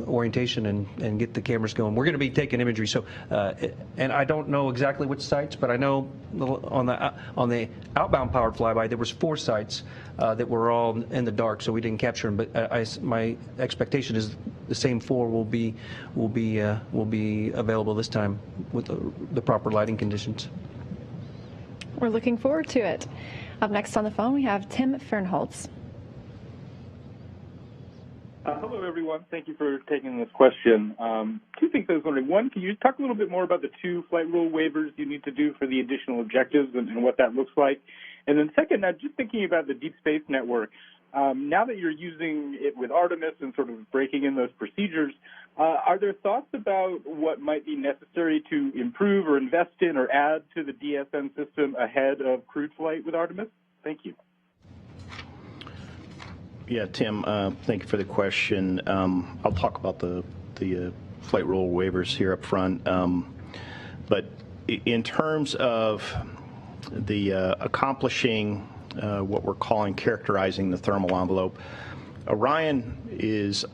orientation and get the cameras going. We're going to be taking imagery, so and I don't know exactly which sites, but I know on the outbound powered flyby there was 4 sites that were all in the dark, so we didn't capture them. But my expectation is the same 4 will be available this time with the proper lighting conditions. We're looking forward to it. Up next on the phone, we have Tim Fernholz. Hello, everyone. Thank you for taking this question. 2 things I was wondering. One, can you talk a little bit more about the 2 flight rule waivers you need to do for the additional objectives and what that looks like? And then second, just thinking about the Deep Space Network, now that you're using it with Artemis and sort of breaking in those procedures, are there thoughts about what might be necessary to improve or invest in or add to the DSN system ahead of crewed flight with Artemis? Thank you. Yeah, Tim, thank you for the question. I'll talk about the flight rule waivers here up front. But in terms of the accomplishing what we're calling characterizing the thermal envelope, Orion is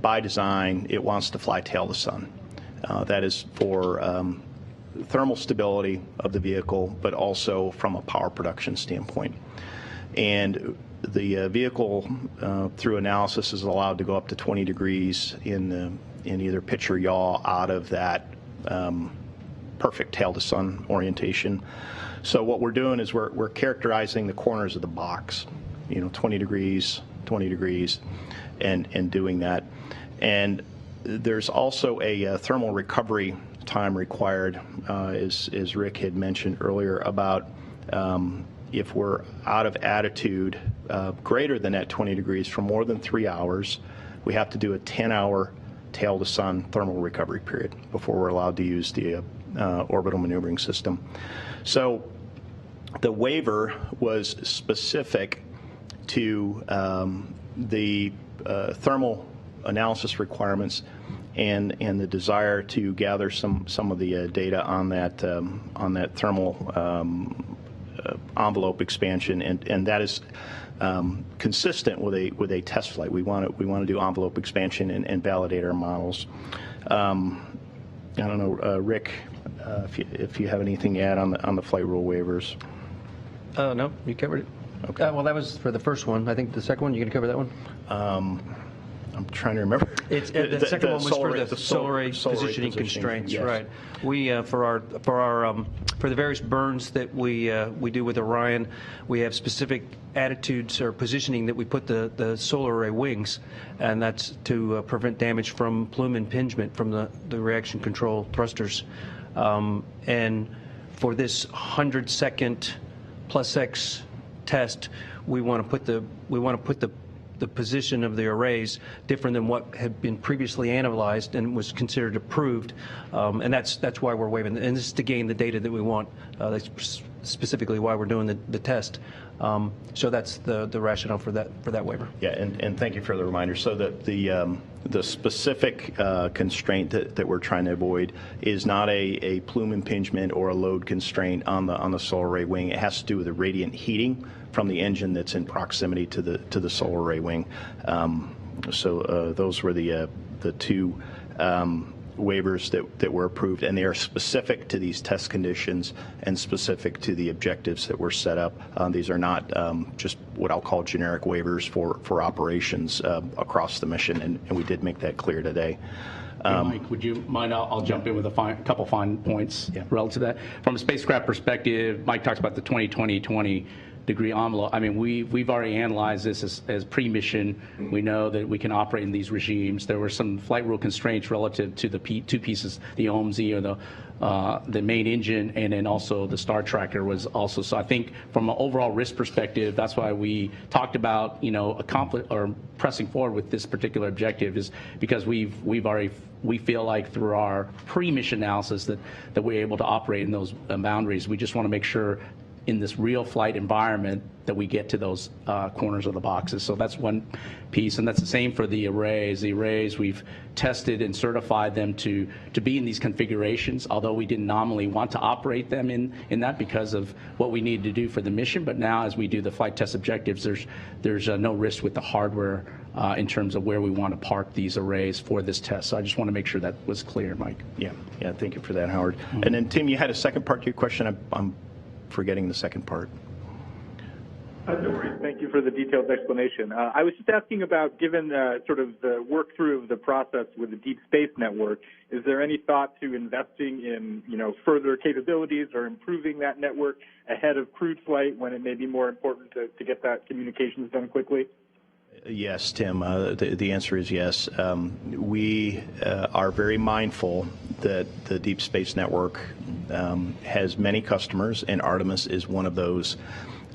by design, it wants to fly tail the sun. That is for thermal stability of the vehicle, but also from a power production standpoint. And the vehicle, through analysis, is allowed to go up to 20 degrees in either pitch or yaw out of that perfect tail to sun orientation. So what we're doing is we're characterizing the corners of the box, 20 degrees, 20 degrees, and doing that. And there's also a thermal recovery time required, as Rick had mentioned earlier, about if we're out of attitude greater than that 20 degrees for more than 3 hours, we have to do a 10-hour tail to sun thermal recovery period before we're allowed to use the orbital maneuvering system. So the waiver was specific to the thermal analysis requirements and the desire to gather some of the data on that thermal envelope expansion, and that is consistent with a test flight. We want to do envelope expansion and validate our models. I don't know, Rick, if you have anything to add on the flight rule waivers. No, you covered it. Okay. Well, that was for the first one. I think the second one, you going to cover that one? I'm trying to remember. The second one was for the solar array positioning constraints, yes. Right? We for the various burns that we do with Orion, we have specific attitudes or positioning that we put the solar array wings, and that's to prevent damage from plume impingement from the reaction control thrusters. And for this 100-second plus X test, we want to put the position of the arrays different than what had been previously analyzed and was considered approved, and that's why we're waiving. And this is to gain the data that we want. That's specifically why we're doing the test. So that's the rationale for that waiver. Yeah, and thank you for the reminder. So that the specific constraint that we're trying to avoid is not a plume impingement or a load constraint on the solar array wing. It has to do with the radiant heating from the engine that's in proximity to the solar array wing. So those were the two waivers that were approved, and they are specific to these test conditions and specific to the objectives that were set up. These are not just what I'll call generic waivers for operations across the mission, and we did make that clear today. Mike, would you mind? I'll jump in with a couple fine points relative to that. From a spacecraft perspective, Mike talks about the 20-20-20 degree envelope. I mean, we've already analyzed this as pre-mission. We know that we can operate in these regimes. There were some flight rule constraints relative to the two pieces, the OMZ or the main engine, and then also the star tracker was also. So I think from an overall risk perspective, that's why we talked about pressing forward with this particular objective, is because we feel like through our pre-mission analysis that we're able to operate in those boundaries. We just want to make sure in this real flight environment that we get to those corners of the boxes. So that's one piece, and that's the same for the arrays. The arrays, we've tested and certified them to be in these configurations, although we didn't nominally want to operate them in that because of what we needed to do for the mission. But now as we do the flight test objectives, there's no risk with the hardware in terms of where we want to park these arrays for this test. So I just want to make sure that was clear, Mike. Yeah, thank you for that, Howard. Mm-hmm. And then Tim, you had a second part to your question. I'm forgetting the second part. No worries. Thank you for the detailed explanation. I was just asking about, given sort of the work through of the process with the Deep Space Network, is there any thought to investing in, further capabilities or improving that network ahead of crewed flight when it may be more important to get that communications done quickly? Yes, Tim. The answer is yes. We are very mindful that the Deep Space Network has many customers, and Artemis is one of those.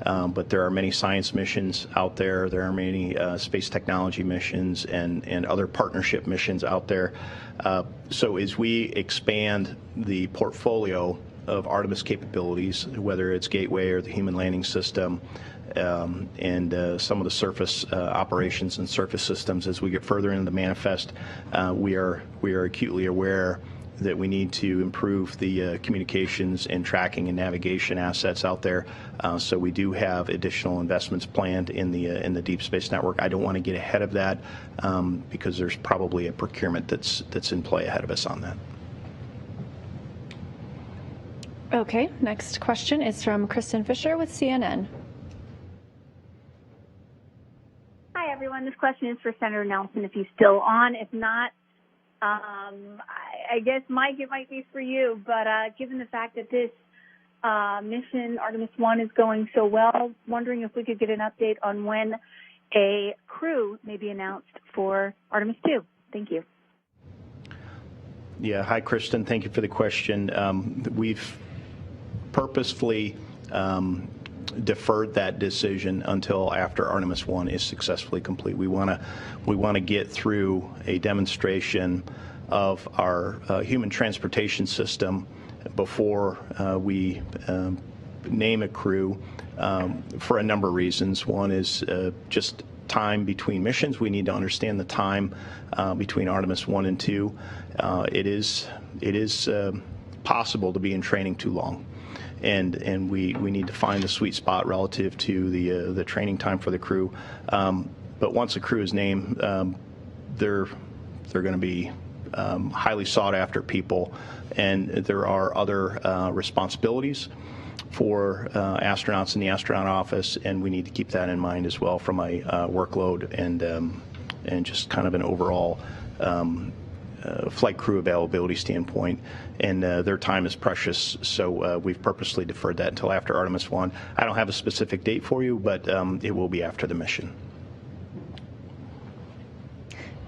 But there are many science missions out there. There are many space technology missions and other partnership missions out there. So as we expand the portfolio of Artemis capabilities, whether it's Gateway or the Human Landing System, and some of the surface operations and surface systems, as we get further into the manifest, we are acutely aware that we need to improve the communications and tracking and navigation assets out there. So we do have additional investments planned in the Deep Space Network. I don't want to get ahead of that because there's probably a procurement that's in play ahead of us on that. Okay, next question is from Kristen Fisher with CNN. everyone. This question is for Senator Nelson, if he's still on. If not, I guess, Mike, it might be for you. But given the fact that this mission, Artemis I, is going so well, wondering if we could get an update on when a crew may be announced for Artemis II. Thank you. Yeah, hi, Kristen. Thank you for the question. We've purposefully deferred that decision until after Artemis I is successfully complete. We want to get through a demonstration of our human transportation system before we name a crew for a number of reasons. One is just time between missions. We need to understand the time between Artemis I and II. It is possible to be in training too long, and we need to find the sweet spot relative to the training time for the crew. But once a crew is named, they're going to be highly sought after people, and there are other responsibilities for astronauts in the astronaut office, and we need to keep that in mind as well from a workload and just kind of an overall flight crew availability standpoint. And their time is precious, so we've purposely deferred that until after Artemis I. I don't have a specific date for you, but it will be after the mission.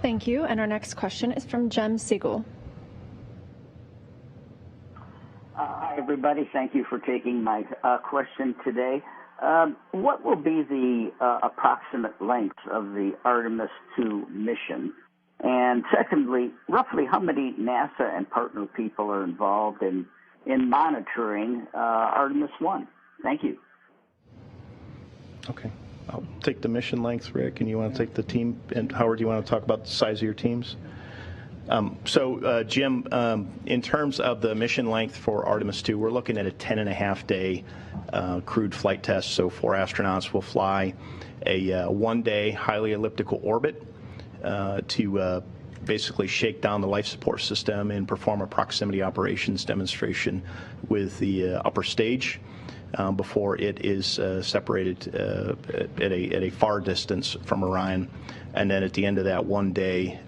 Thank you. And our next question is from Jem Siegel. Hi, everybody. Thank you for taking my question today. What will be the approximate length of the Artemis II mission? And secondly, roughly how many NASA and partner people are involved in monitoring Artemis I? Thank you. Okay. I'll take the mission length, Rick, and you want to take the team, and Howard, you want to talk about the size of your teams? Jim, in terms of the mission length for Artemis II, we're looking at a 10.5-day crewed flight test. So 4 astronauts will fly a one-day highly elliptical orbit to basically shake down the life support system and perform a proximity operations demonstration with the upper stage before it is separated at a far distance from Orion. And then at the end of that one-day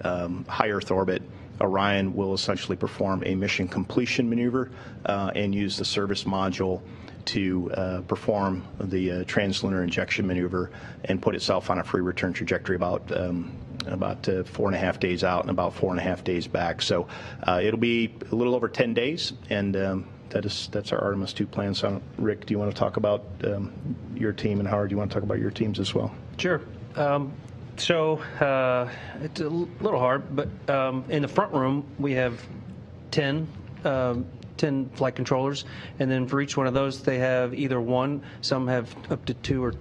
high Earth orbit, Orion will essentially perform a mission completion maneuver and use the service module to perform the translunar injection maneuver and put itself on a free return trajectory about 4.5 days out and about 4.5 days back. So it'll be a little over 10 days, and that's our Artemis II plan. So, Rick, do you want to talk about your team, and Howard, do you want to talk about your teams as well? Sure. So it's a little hard, but in the front room we have 10 flight controllers, and then for each one of those they have either one, some have up to two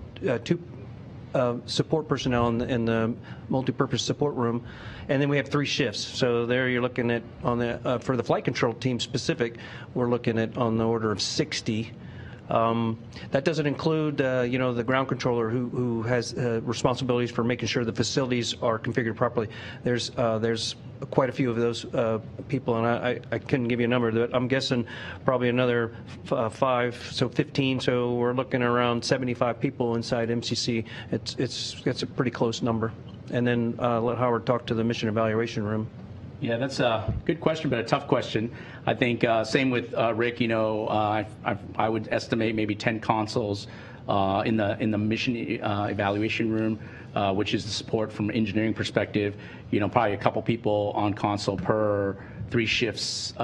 support personnel in the multi-purpose support room, and then we have 3 shifts. So there you're looking at on the for the flight control team specific, we're looking at on the order of 60. That doesn't include, the ground controller who has responsibilities for making sure the facilities are configured properly. There's quite a few of those people, and I couldn't give you a number, but I'm guessing probably another 5, so 15. So we're looking around 75 people inside MCC. It's a pretty close number. And then let Howard talk to the mission evaluation room. Yeah, that's a good question, but a tough question. I think same with Rick. I would estimate maybe 10 consoles in the mission evaluation room, which is the support from an engineering perspective. Probably a couple people on console per 3 shifts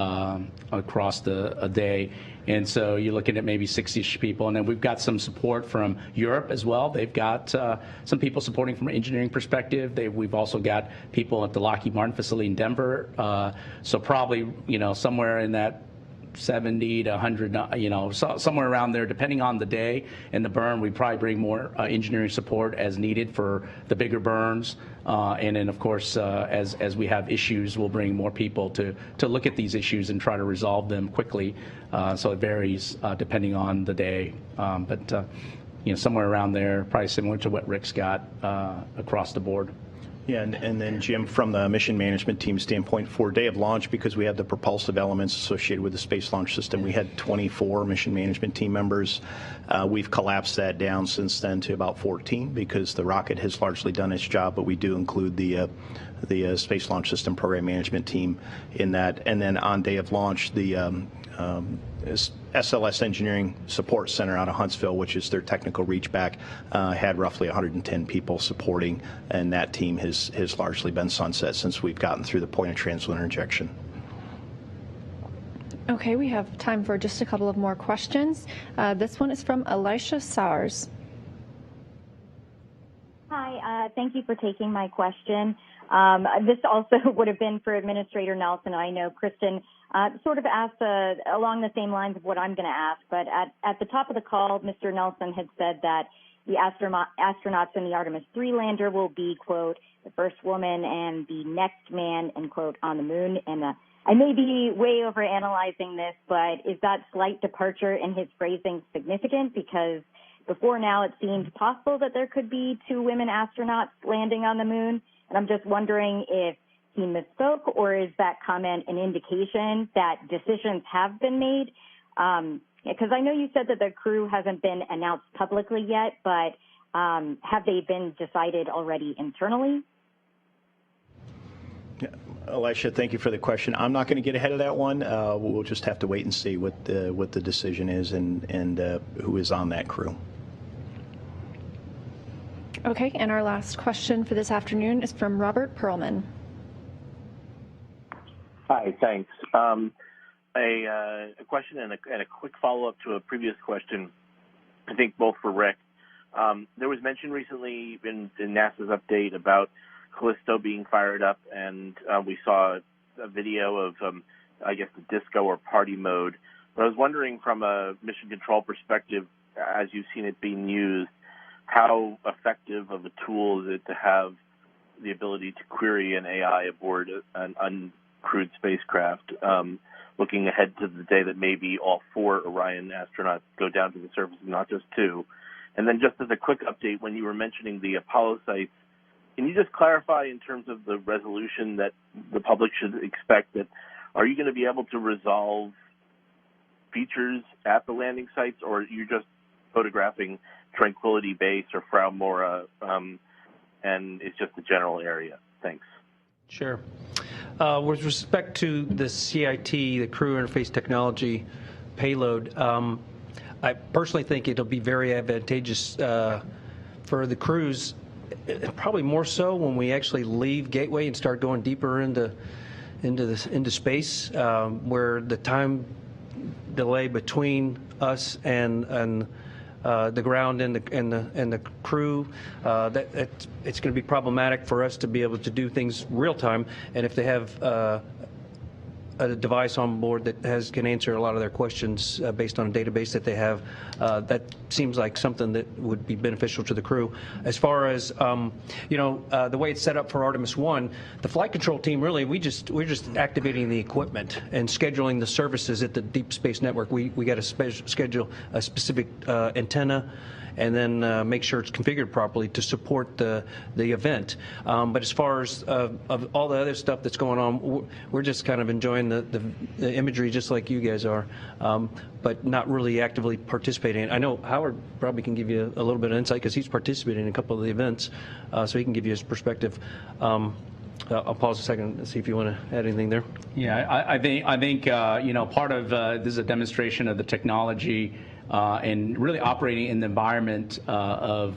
across a day. And so you're looking at maybe 60-ish people. And then we've got some support from Europe as well. They've got some people supporting from an engineering perspective. We've also got people at the Lockheed Martin facility in Denver. So probably, somewhere in that 70 to 100, somewhere around there, depending on the day and the burn. We probably bring more engineering support as needed for the bigger burns. And then, of course, as we have issues, we'll bring more people to look at these issues and try to resolve them quickly. So it varies depending on the day. But somewhere around there, probably similar to what Rick's got across the board. Yeah, and then Jim, from the mission management team standpoint, for day of launch, because we have the propulsive elements associated with the Space Launch System, we had 24 mission management team members. We've collapsed that down since then to about 14 because the rocket has largely done its job, but we do include the Space Launch System program management team in that. And then on day of launch, the SLS Engineering Support Center out of Huntsville, which is their technical reach back, had roughly 110 people supporting, and that team has largely been sunset since we've gotten through the point of translunar injection. Okay, we have time for just a couple of more questions. This one is from Elisha Sowers. Hi, thank you for taking my question. This also would have been for Administrator Nelson. I know Kristen sort of asked along the same lines of what I'm going to ask, but at the top of the call, Mr. Nelson had said that the astronauts in the Artemis III lander will be, quote, the first woman and the next man, end quote, on the moon. And I may be way overanalyzing this, but is that slight departure in his phrasing significant? Because before now it seemed possible that there could be 2 women astronauts landing on the moon. And I'm just wondering if he misspoke, or is that comment an indication that decisions have been made? Because I know you said that the crew hasn't been announced publicly yet, but have they been decided already internally? Yeah. Elisha, thank you for the question. I'm not going to get ahead of that one. We'll just have to wait and see what the decision is and who is on that crew. Okay, and our last question for this afternoon is from Robert Perlman. Hi, thanks. A question and a quick follow-up to a previous question, I think both for Rick. There was mention recently in NASA's update about Callisto being fired up, and we saw a video of, I guess, the disco or party mode. But I was wondering from a mission control perspective, as you've seen it being used, how effective of a tool is it to have the ability to query an AI aboard an uncrewed spacecraft, looking ahead to the day that maybe all 4 Orion astronauts go down to the surface, not just 2. And then just as a quick update, when you were mentioning the Apollo sites, can you just clarify in terms of the resolution that the public should expect? That are you going to be able to resolve features at the landing sites, or are you just photographing Tranquility Base or Frau Mora, and it's just the general area? Thanks. Sure. With respect to the CIT, the Crew Interface Technology payload, I personally think it'll be very advantageous for the crews, probably more so when we actually leave Gateway and start going deeper into space, where the time delay between us and the ground and the crew, it's going to be problematic for us to be able to do things real time. And if they have a device on board that can answer a lot of their questions based on a database that they have, that seems like something that would be beneficial to the crew. As far as the way it's set up for Artemis I, the flight control team, really, we're just activating the equipment and scheduling the services at the Deep Space Network. We got to schedule a specific antenna, and then make sure it's configured properly to support the event. But as far as of all the other stuff that's going on, we're just kind of enjoying the imagery just like you guys are, but not really actively participating. I know Howard probably can give you a little bit of insight because he's participating in a couple of the events, so he can give you his perspective. I'll pause a second and see if you want to add anything there. Yeah, I think part of this is a demonstration of the technology and really operating in the environment of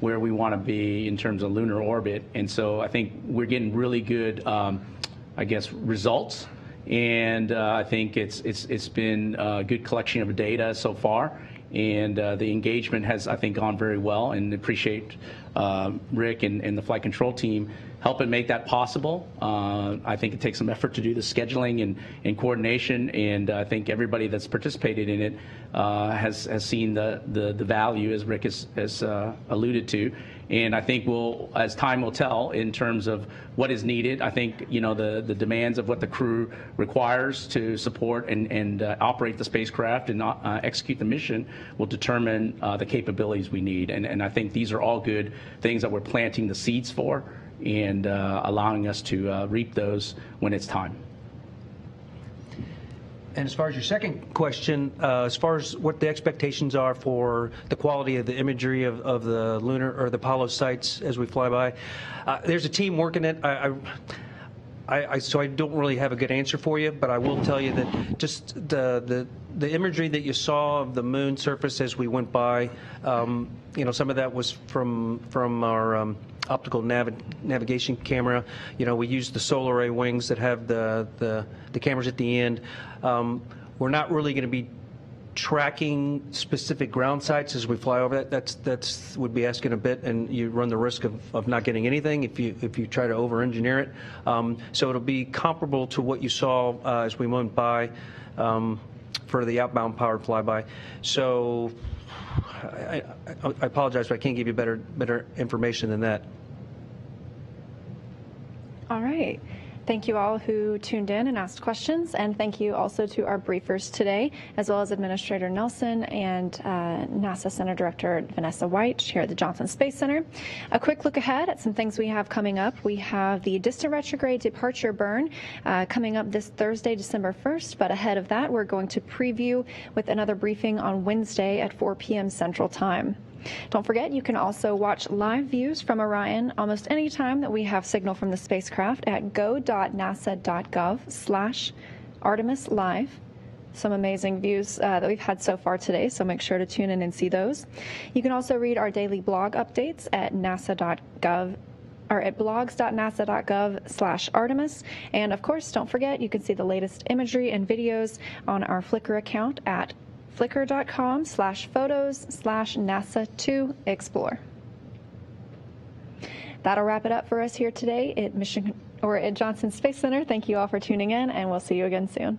where we want to be in terms of lunar orbit. And so I think we're getting really good, results. And I think it's been a good collection of data so far. And the engagement has, I think, gone very well, and appreciate Rick and the flight control team helping make that possible. I think it takes some effort to do the scheduling and coordination, and I think everybody that's participated in it has seen the value, as Rick has alluded to. And I think as time will tell in terms of what is needed, I think the demands of what the crew requires to support and operate the spacecraft and execute the mission will determine the capabilities we need. And I think these are all good things that we're planting the seeds for. and allowing us to reap those when it's time. And as far as your second question, as far as what the expectations are for the quality of the imagery of the lunar or the Apollo sites as we fly by, there's a team working it. So I don't really have a good answer for you, but I will tell you that just the imagery that you saw of the moon surface as we went by, some of that was from our optical navigation camera. We used the solar array wings that have the cameras at the end. We're not really going to be tracking specific ground sites as we fly over that. That's would be asking a bit, and you run the risk of not getting anything if you try to over-engineer it. So it'll be comparable to what you saw as we went by for the outbound powered flyby. So I apologize, but I can't give you better information than that. All right. Thank you all who tuned in and asked questions, and thank you also to our briefers today, as well as Administrator Nelson and NASA Center Director Vanessa White here at the Johnson Space Center. A quick look ahead at some things we have coming up. We have the distant retrograde departure burn coming up this Thursday, December 1st, but ahead of that, we're going to preview with another briefing on Wednesday at 4 p.m. Central Time. Don't forget, you can also watch live views from Orion almost any time that we have signal from the spacecraft at go.nasa.gov/Artemis Live. Some amazing views that we've had so far today, so make sure to tune in and see those. You can also read our daily blog updates at nasa.gov or at blogs.nasa.gov/Artemis. And of course, don't forget, you can see the latest imagery and videos on our Flickr account at flickr.com/photos/NASA2Explore. That'll wrap it up for us here today at Johnson Space Center. Thank you all for tuning in, and we'll see you again soon.